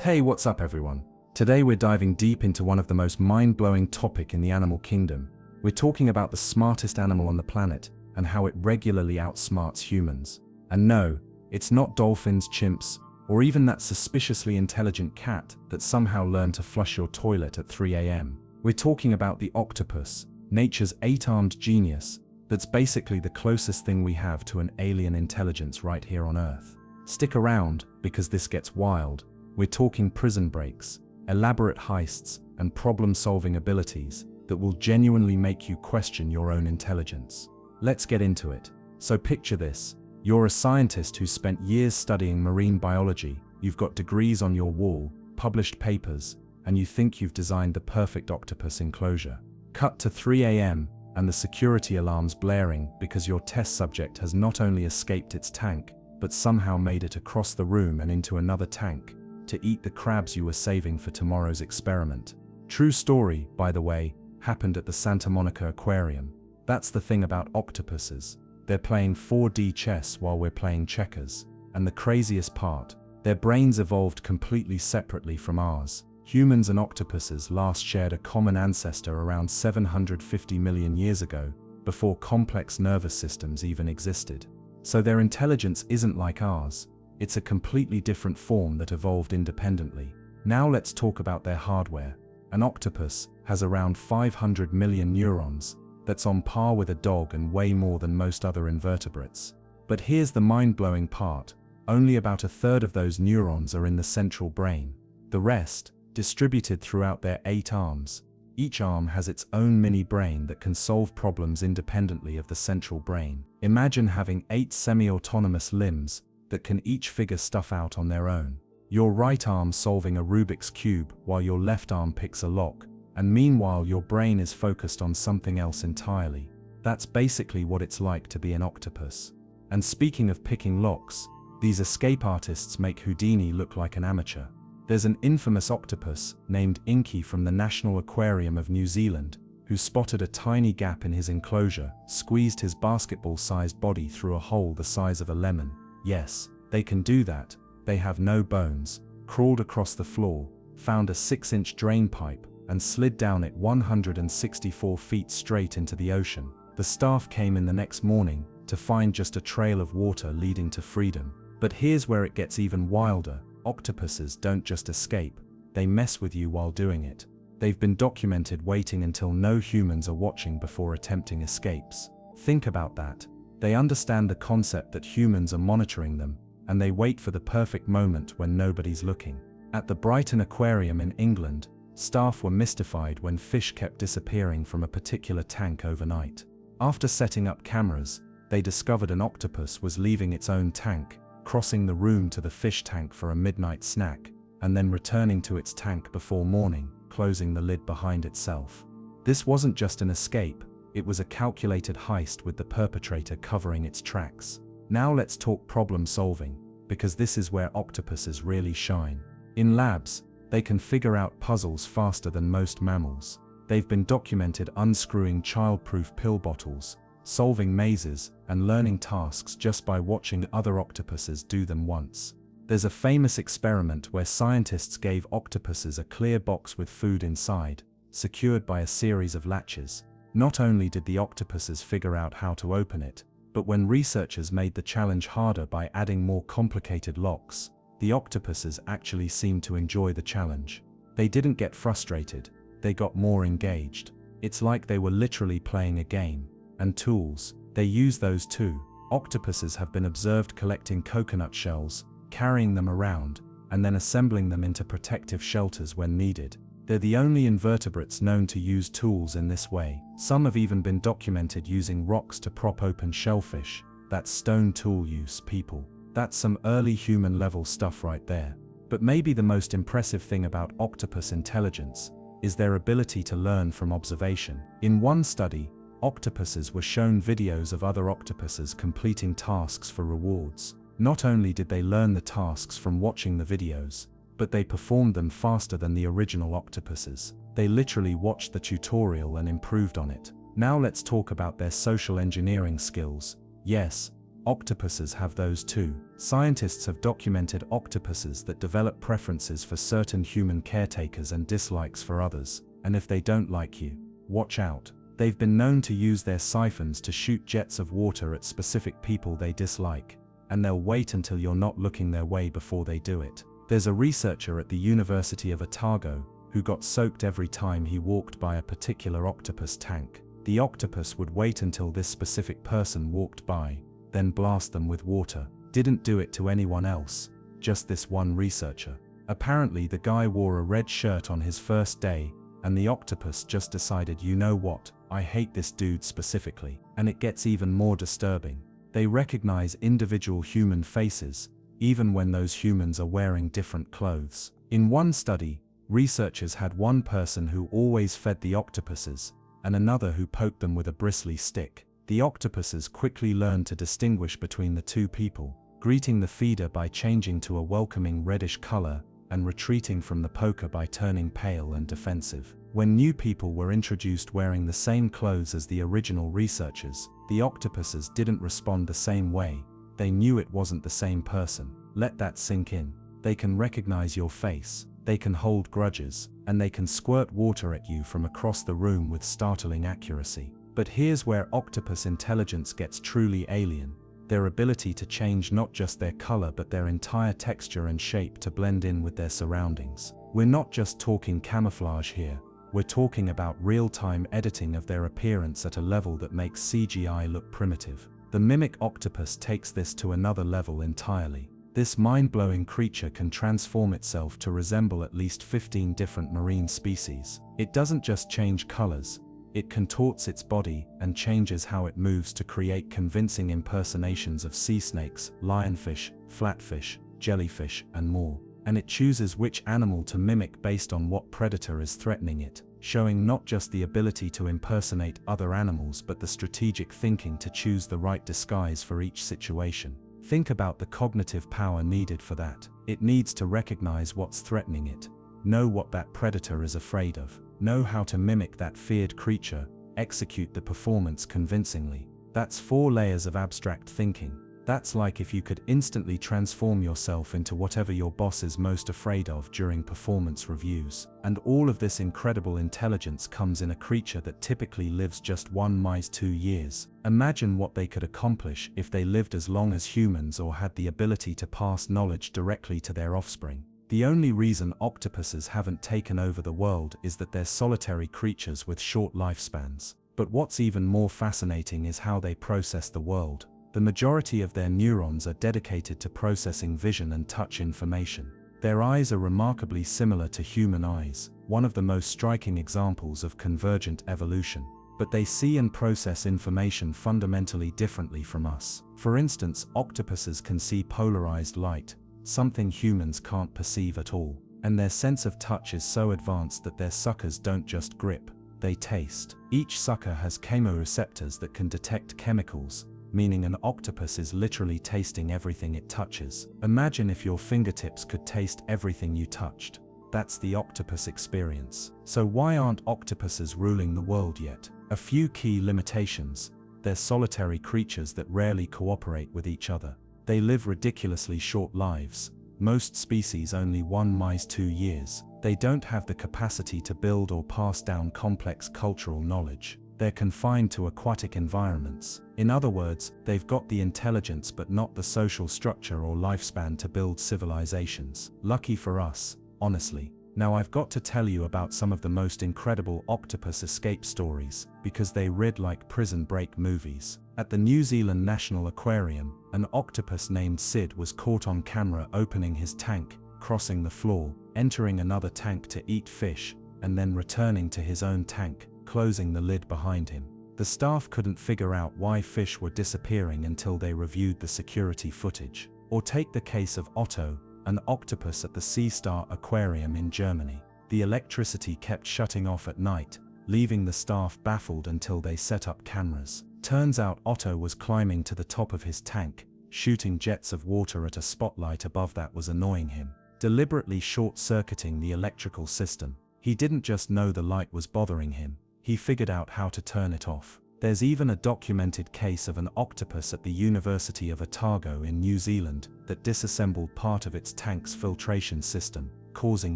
Hey, what's up everyone? Today we're diving deep into one of the most mind-blowing topics in the animal kingdom. We're talking about the smartest animal on the planet and how it regularly outsmarts humans. And no, it's not dolphins, chimps, or even that suspiciously intelligent cat that somehow learned to flush your toilet at 3 a.m. We're talking about the octopus, nature's 8-armed genius, that's basically the closest thing we have to an alien intelligence right here on Earth. Stick around, because this gets wild. We're talking prison breaks, elaborate heists, and problem-solving abilities that will genuinely make you question your own intelligence. Let's get into it. So picture this. You're a scientist who's spent years studying marine biology, you've got degrees on your wall, published papers, and you think you've designed the perfect octopus enclosure. Cut to 3 a.m., and the security alarm's blaring because your test subject has not only escaped its tank, but somehow made it across the room and into another tank, to eat the crabs you were saving for tomorrow's experiment. True story, by the way, happened at the Santa Monica Aquarium. That's the thing about octopuses. They're playing 4D chess while we're playing checkers. And the craziest part, their brains evolved completely separately from ours. Humans and octopuses last shared a common ancestor around 750 million years ago, before complex nervous systems even existed. So their intelligence isn't like ours. It's a completely different form that evolved independently. Now let's talk about their hardware. An octopus has around 500 million neurons. That's on par with a dog and way more than most other invertebrates. But here's the mind-blowing part. Only about a third of those neurons are in the central brain. The rest, distributed throughout their 8 arms. Each arm has its own mini-brain that can solve problems independently of the central brain. Imagine having 8 semi-autonomous limbs that can each figure stuff out on their own. Your right arm solving a Rubik's Cube while your left arm picks a lock, and meanwhile your brain is focused on something else entirely. That's basically what it's like to be an octopus. And speaking of picking locks, these escape artists make Houdini look like an amateur. There's an infamous octopus named Inky from the National Aquarium of New Zealand who spotted a tiny gap in his enclosure, squeezed his basketball-sized body through a hole the size of a lemon. Yes, they can do that. They have no bones, crawled across the floor, found a 6-inch drain pipe, and slid down it 164 feet straight into the ocean. The staff came in the next morning to find just a trail of water leading to freedom. But here's where it gets even wilder. Octopuses don't just escape, they mess with you while doing it. They've been documented waiting until no humans are watching before attempting escapes. Think about that. They understand the concept that humans are monitoring them, and they wait for the perfect moment when nobody's looking. At the Brighton Aquarium in England, staff were mystified when fish kept disappearing from a particular tank overnight. After setting up cameras, they discovered an octopus was leaving its own tank, crossing the room to the fish tank for a midnight snack, and then returning to its tank before morning, closing the lid behind itself. This wasn't just an escape. It was a calculated heist with the perpetrator covering its tracks. Now let's talk problem solving, because this is where octopuses really shine. In labs, they can figure out puzzles faster than most mammals. They've been documented unscrewing child-proof pill bottles, solving mazes, and learning tasks just by watching other octopuses do them once. There's a famous experiment where scientists gave octopuses a clear box with food inside, secured by a series of latches. Not only did the octopuses figure out how to open it, but when researchers made the challenge harder by adding more complicated locks, the octopuses actually seemed to enjoy the challenge. They didn't get frustrated, they got more engaged. It's like they were literally playing a game. And tools, they use those too. Octopuses have been observed collecting coconut shells, carrying them around, and then assembling them into protective shelters when needed. They're the only invertebrates known to use tools in this way. Some have even been documented using rocks to prop open shellfish. That's stone tool use, people. That's some early human-level stuff right there. But maybe the most impressive thing about octopus intelligence is their ability to learn from observation. In one study, octopuses were shown videos of other octopuses completing tasks for rewards. Not only did they learn the tasks from watching the videos, but they performed them faster than the original octopuses. They literally watched the tutorial and improved on it. Now let's talk about their social engineering skills. Yes, Octopuses have those too. Scientists have documented octopuses that develop preferences for certain human caretakers and dislikes for others, and if they don't like you, watch out. They've been known to use their siphons to shoot jets of water at specific people they dislike, and they'll wait until you're not looking their way before they do it. There's a researcher at the University of Otago who got soaked every time he walked by a particular octopus tank. The octopus would wait until this specific person walked by, then blast them with water. Didn't do it to anyone else, just this one researcher. Apparently the guy wore a red shirt on his first day, and the octopus just decided, you know what, I hate this dude specifically. And it gets even more disturbing. They recognize individual human faces, even when those humans are wearing different clothes. In one study, researchers had one person who always fed the octopuses, and another who poked them with a bristly stick. The octopuses quickly learned to distinguish between the two people, greeting the feeder by changing to a welcoming reddish color, and retreating from the poker by turning pale and defensive. When new people were introduced wearing the same clothes as the original researchers, the octopuses didn't respond the same way. They knew it wasn't the same person. Let that sink in. They can recognize your face, they can hold grudges, and they can squirt water at you from across the room with startling accuracy. But here's where octopus intelligence gets truly alien. Their ability to change not just their color but their entire texture and shape to blend in with their surroundings. We're not just talking camouflage here, we're talking about real-time editing of their appearance at a level that makes CGI look primitive. The mimic octopus takes this to another level entirely. This mind-blowing creature can transform itself to resemble at least 15 different marine species. It doesn't just change colors, it contorts its body and changes how it moves to create convincing impersonations of sea snakes, lionfish, flatfish, jellyfish, and more. And it chooses which animal to mimic based on what predator is threatening it, showing not just the ability to impersonate other animals but the strategic thinking to choose the right disguise for each situation. Think about the cognitive power needed for that. It needs to recognize what's threatening it, know what that predator is afraid of, know how to mimic that feared creature, execute the performance convincingly. That's 4 layers of abstract thinking. That's like if you could instantly transform yourself into whatever your boss is most afraid of during performance reviews. And all of this incredible intelligence comes in a creature that typically lives just 2 years. Imagine what they could accomplish if they lived as long as humans or had the ability to pass knowledge directly to their offspring. The only reason octopuses haven't taken over the world is that they're solitary creatures with short lifespans. But what's even more fascinating is how they process the world. The majority of their neurons are dedicated to processing vision and touch information. Their eyes are remarkably similar to human eyes, one of the most striking examples of convergent evolution. But they see and process information fundamentally differently from us. For instance, octopuses can see polarized light, something humans can't perceive at all. And their sense of touch is so advanced that their suckers don't just grip, they taste. Each sucker has chemoreceptors that can detect chemicals, meaning an octopus is literally tasting everything it touches. Imagine if your fingertips could taste everything you touched. That's the octopus experience. So why aren't octopuses ruling the world yet? A few key limitations. They're solitary creatures that rarely cooperate with each other. They live ridiculously short lives. Most species only 2 years. They don't have the capacity to build or pass down complex cultural knowledge. They're confined to aquatic environments. In other words, they've got the intelligence but not the social structure or lifespan to build civilizations. Lucky for us, honestly. Now I've got to tell you about some of the most incredible octopus escape stories, because they read like prison break movies. At the New Zealand National Aquarium, an octopus named Sid was caught on camera opening his tank, crossing the floor, entering another tank to eat fish, and then returning to his own tank, closing the lid behind him. The staff couldn't figure out why fish were disappearing until they reviewed the security footage. Or take the case of Otto, an octopus at the Sea Star Aquarium in Germany. The electricity kept shutting off at night, leaving the staff baffled until they set up cameras. Turns out Otto was climbing to the top of his tank, shooting jets of water at a spotlight above that was annoying him, deliberately short-circuiting the electrical system. He didn't just know the light was bothering him, he figured out how to turn it off. There's even a documented case of an octopus at the University of Otago in New Zealand that disassembled part of its tank's filtration system, causing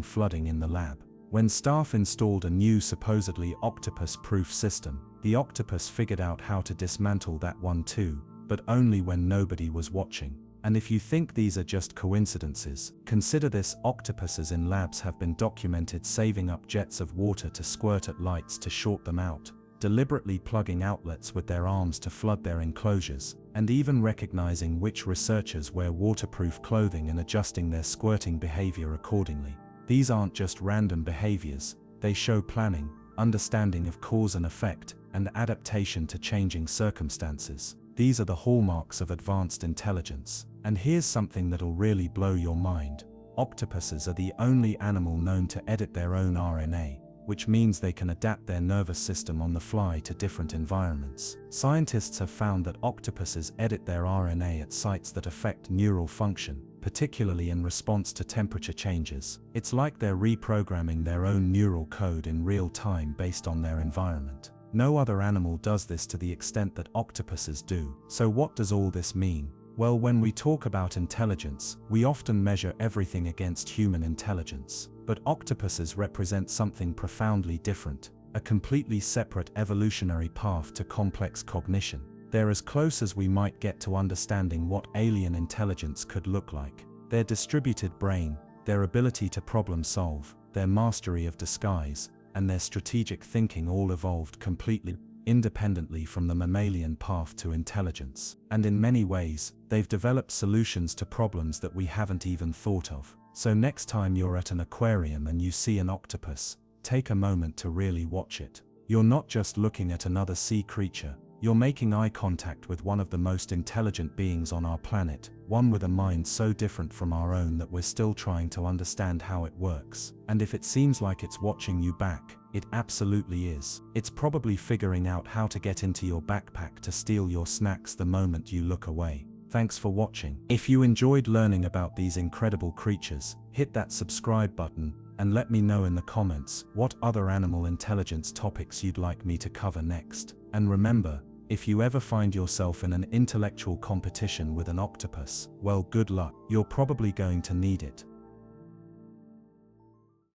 flooding in the lab. When staff installed a new supposedly octopus-proof system, the octopus figured out how to dismantle that one too, but only when nobody was watching. And if you think these are just coincidences, consider this: octopuses in labs have been documented saving up jets of water to squirt at lights to short them out, deliberately plugging outlets with their arms to flood their enclosures, and even recognizing which researchers wear waterproof clothing and adjusting their squirting behavior accordingly. These aren't just random behaviors, they show planning, understanding of cause and effect, and adaptation to changing circumstances. These are the hallmarks of advanced intelligence. And here's something that'll really blow your mind. Octopuses are the only animal known to edit their own RNA, which means they can adapt their nervous system on the fly to different environments. Scientists have found that octopuses edit their RNA at sites that affect neural function, particularly in response to temperature changes. It's like they're reprogramming their own neural code in real time based on their environment. No other animal does this to the extent that octopuses do. So what does all this mean? Well, when we talk about intelligence, we often measure everything against human intelligence. But octopuses represent something profoundly different, a completely separate evolutionary path to complex cognition. They're as close as we might get to understanding what alien intelligence could look like. Their distributed brain, their ability to problem solve, their mastery of disguise, and their strategic thinking all evolved completely independently from the mammalian path to intelligence. And in many ways, they've developed solutions to problems that we haven't even thought of. So next time you're at an aquarium and you see an octopus, take a moment to really watch it. You're not just looking at another sea creature, you're making eye contact with one of the most intelligent beings on our planet, one with a mind so different from our own that we're still trying to understand how it works. And if it seems like it's watching you back, it absolutely is. It's probably figuring out how to get into your backpack to steal your snacks the moment you look away. Thanks for watching. If you enjoyed learning about these incredible creatures, hit that subscribe button and let me know in the comments what other animal intelligence topics you'd like me to cover next. And remember, if you ever find yourself in an intellectual competition with an octopus, well, good luck. You're probably going to need it.